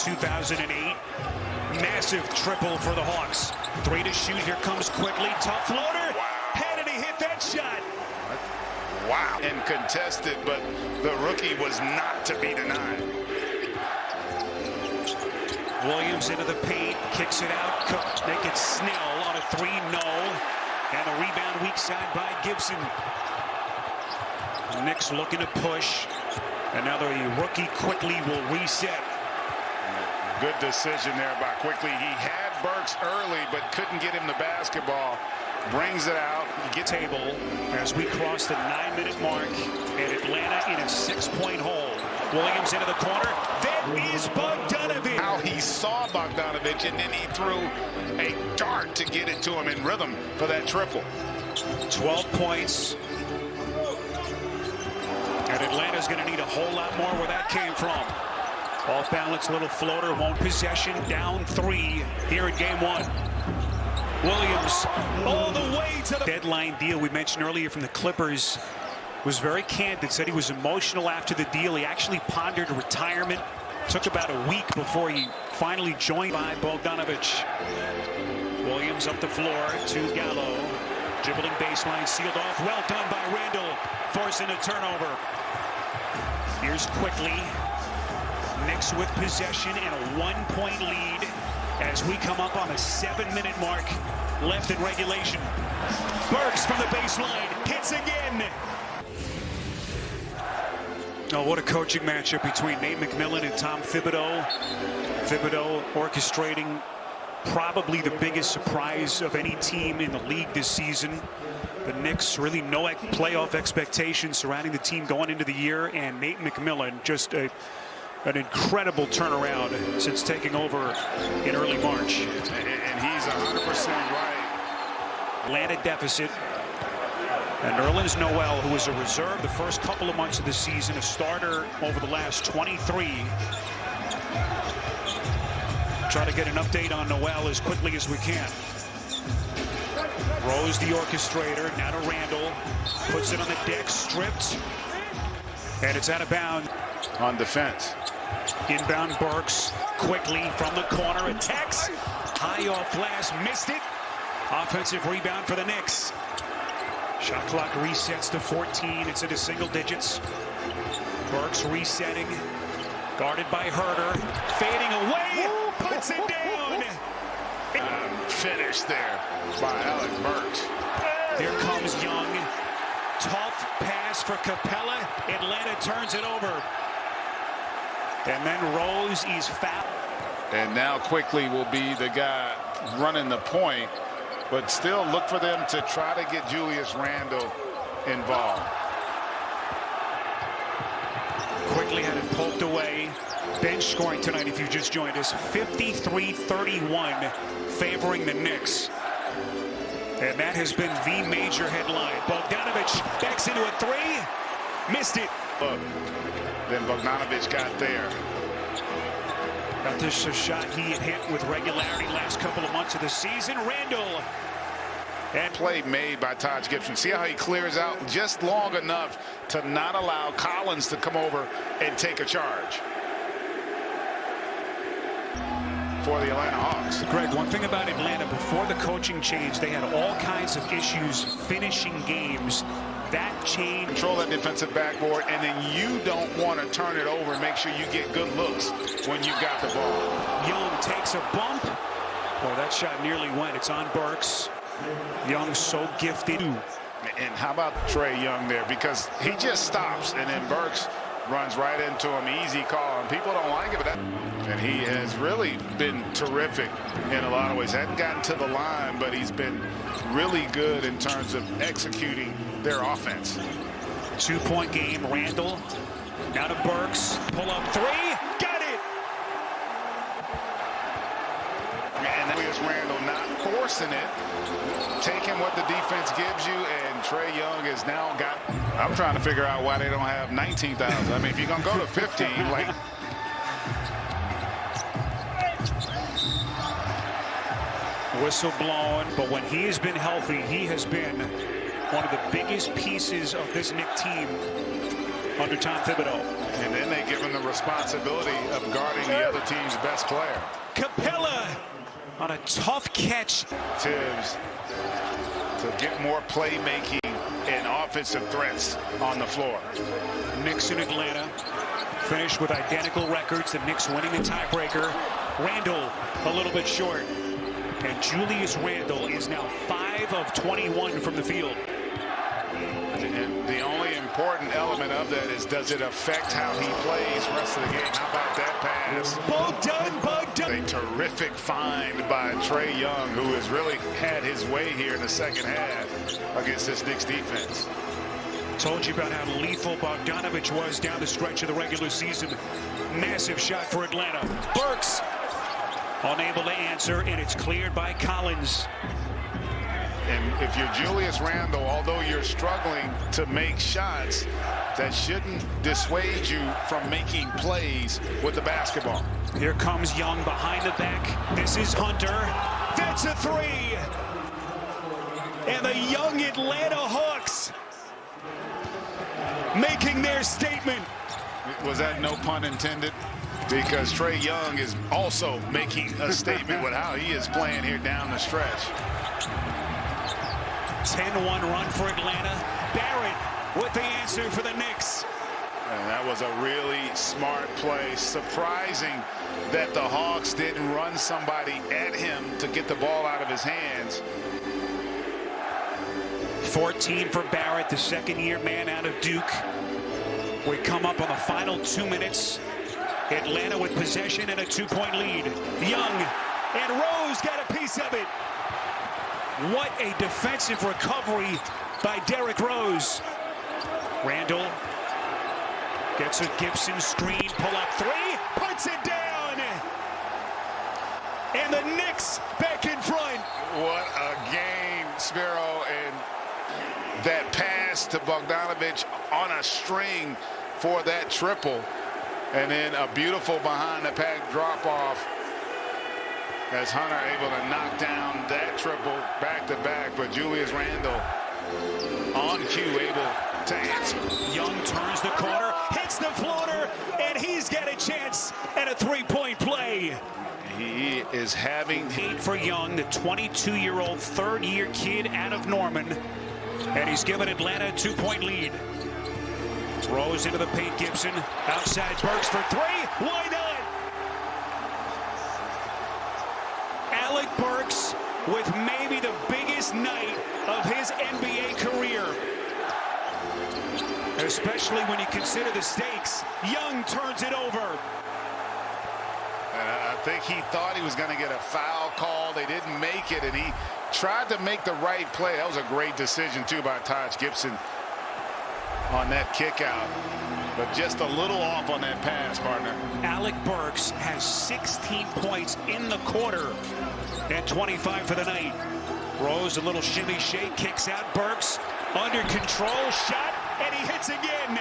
2008. Massive triple for the Hawks. 3 to shoot. Here comes quickly. Tough floater. How did he hit that shot? Wow. And contested, but the rookie was not to be denied. Williams into the paint. Kicks it out. Cook. Make it Snell on a 3. No. And the rebound weak side by Gibson. The Knicks looking to push. And now the rookie quickly will reset. Good decision there by Quickly. He had Burks early, but couldn't get him the basketball. Brings it out. Gets table as we cross the 9-minute mark. And Atlanta in a 6-point hole. Williams into the corner. That is Bogdanovic. How he saw Bogdanovic, and then he threw a dart to get it to him in rhythm for that triple. 12 points. And Atlanta's going to need a whole lot more where that came from. Off balance, little floater, won't possession, down 3 here in game 1. Williams all the way to the deadline deal we mentioned earlier from the Clippers. Was very candid, said he was emotional after the deal. He actually pondered retirement. Took about a week before he finally joined by Bogdanovic. Williams up the floor to Gallo. Dribbling baseline, sealed off. Well done by Randall, forcing a turnover. Here's Quickly. Knicks with possession and a 1-point lead as we come up on the 7-minute mark left in regulation. Burks from the baseline, hits again. Oh, what a coaching matchup between Nate McMillan and Tom Thibodeau. Thibodeau orchestrating probably the biggest surprise of any team in the league this season. The Knicks, really no playoff expectations surrounding the team going into the year, and Nate McMillan just an incredible turnaround since taking over in early March. And he's 100% right. Atlanta deficit. And Nerlens Noel, who was a reserve the first couple of months of the season, a starter over the last 23. Try to get an update on Noel as quickly as we can. Rose, the orchestrator, now to Randall. Puts it on the deck, stripped. And it's out of bounds. On defense. Inbound Burks, quickly from the corner, attacks. High off glass, missed it. Offensive rebound for the Knicks. Shot clock resets to 14. It's into single digits. Burks resetting. Guarded by Herter. Fading away. Puts it down. Finish there by Alec Burks. Here comes Young. Tough pass for Capella. Atlanta turns it over. And then Rose is fouled. And now Quickly will be the guy running the point. But still look for them to try to get Julius Randle involved. Quickly had it poked away. Bench scoring tonight, if you just joined us, 53-31 favoring the Knicks. And that has been the major headline. Bogdanovic backs into a 3. Missed it. Look, then Bogdanovic got there. Now this is a shot he had hit with regularity last couple of months of the season. Randall. And play made by Taj Gibson. See how he clears out just long enough to not allow Collins to come over and take a charge for the Atlanta Hawks. Greg, one thing about Atlanta, before the coaching change, they had all kinds of issues finishing games. That change. Control that defensive backboard, and then you don't want to turn it over and make sure you get good looks when you've got the ball. Young takes a bump. Well, that shot nearly went. It's on Burks. Young so gifted. And how about Trae Young there? Because he just stops, and then Burks runs right into him. Easy call, and people don't like it. But and he has really been terrific in a lot of ways. Hadn't gotten to the line, but he's been really good in terms of executing their offense. 2-point game. Randall now to Burks. Pull up 3. Got it. And Julius Randle not forcing it, taking what the defense gives you, and Trae Young has now got. I'm trying to figure out why they don't have 19,000. I mean, if you're gonna go to 15, like. Whistle blown, but when he has been healthy, he has been one of the biggest pieces of this Knicks team under Tom Thibodeau. And then they give him the responsibility of guarding the other team's best player. Capella on a tough catch. Tibbs to get more playmaking and offensive threats on the floor. Knicks in Atlanta finished with identical records. The Knicks winning the tiebreaker. Randle a little bit short. And Julius Randle is now 5 of 21 from the field. And the only important element of that is, does it affect how he plays the rest of the game? How about that pass? Bogdan. A terrific find by Trae Young, who has really had his way here in the second half against this Knicks defense. Told you about how lethal Bogdanovich was down the stretch of the regular season. Massive shot for Atlanta. Burks unable to answer, and it's cleared by Collins. And if you're Julius Randle, although you're struggling to make shots, that shouldn't dissuade you from making plays with the basketball. Here comes Young behind the back. This is Hunter. That's a three. And the young Atlanta Hawks making their statement. Was that no pun intended? Because Trae Young is also making a statement with how he is playing here down the stretch. 10-1 run for Atlanta. Barrett with the answer for the Knicks. And that was a really smart play. Surprising that the Hawks didn't run somebody at him to get the ball out of his hands. 14 for Barrett, the second-year man out of Duke. We come up on the final 2 minutes. Atlanta with possession and a 2-point lead. Young and Rose got a piece of it. What a defensive recovery by Derrick Rose. Randle gets a Gibson screen, pull-up three, puts it down. And the Knicks back in front. What a game, Sparrow. And that pass to Bogdanovich on a string for that triple. And then a beautiful behind-the-pack drop-off as Hunter able to knock down that triple back-to-back. But Julius Randle on cue, able to answer. Young turns the corner, hits the floater, and he's got a chance at a three-point play. He is having... 8 for Young, the 22-year-old third-year kid out of Norman. And he's given Atlanta a 2-point lead. Rose into the paint, Gibson. Outside Burks for three. Why not? Alec Burks with maybe the biggest night of his NBA career. Especially when you consider the stakes. Young turns it over. I think he thought he was going to get a foul call. They didn't make it, and he tried to make the right play. That was a great decision, too, by Taj Gibson on that kick out, but just a little off on that pass, partner. Alec Burks has 16 points in the quarter and 25 for the night. Rose, a little shimmy shake, kicks out. Burks under control, shot, and he hits again.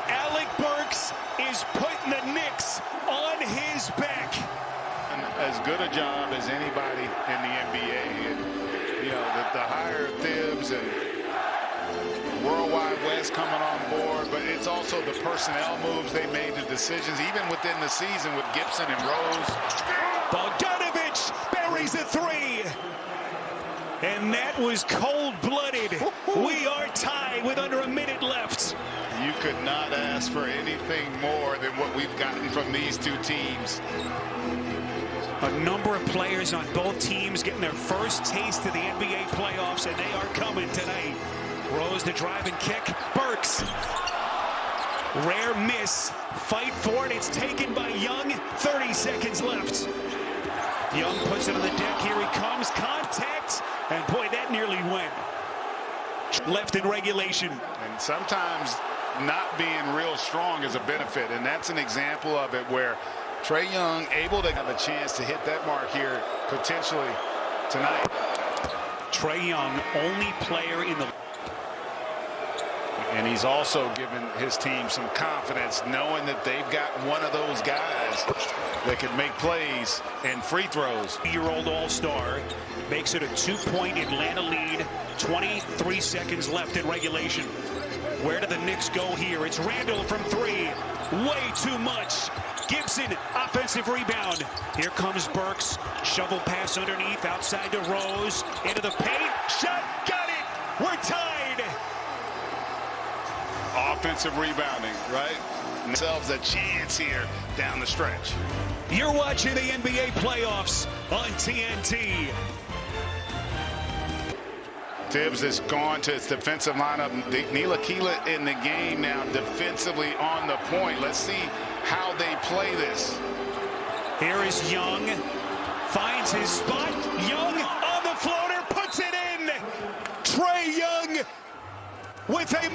Alec Burks is putting the Knicks on his back. And as good a job as anybody in the NBA. And, you know, the higher Tibbs and Worldwide West coming on board, but it's also the personnel moves they made, the decisions, even within the season with Gibson and Rose. Bogdanovich buries a three. And that was cold-blooded. We are tied with under a minute left. You could not ask for anything more than what we've gotten from these two teams. A number of players on both teams getting their first taste of the NBA playoffs, and they are coming tonight. Rose the drive and kick. Burks. Rare miss. Fight for it. It's taken by Young. 30 seconds left. Young puts it on the deck. Here he comes. Contact. And boy, that nearly went. Left in regulation. And sometimes not being real strong is a benefit. And that's an example of it where Trae Young able to have a chance to hit that mark here potentially tonight. Trae Young, only player in the... And he's also given his team some confidence knowing that they've got one of those guys that can make plays and free throws. Year-old all-star makes it a 2-point Atlanta lead. 23 seconds left in regulation. Where do the Knicks go here? It's Randall from three. Way too much. Gibson, offensive rebound. Here comes Burks. Shovel pass underneath, outside to Rose. Into the paint. Shot, got it. We're tied. Offensive rebounding, right? Themselves a chance here down the stretch. You're watching the NBA playoffs on TNT. Tibbs has gone to his defensive lineup. Ntilikina in the game now defensively on the point. Let's see how they play this. Here is Young. Finds his spot. Young on the floater. Puts it in. Trae Young with a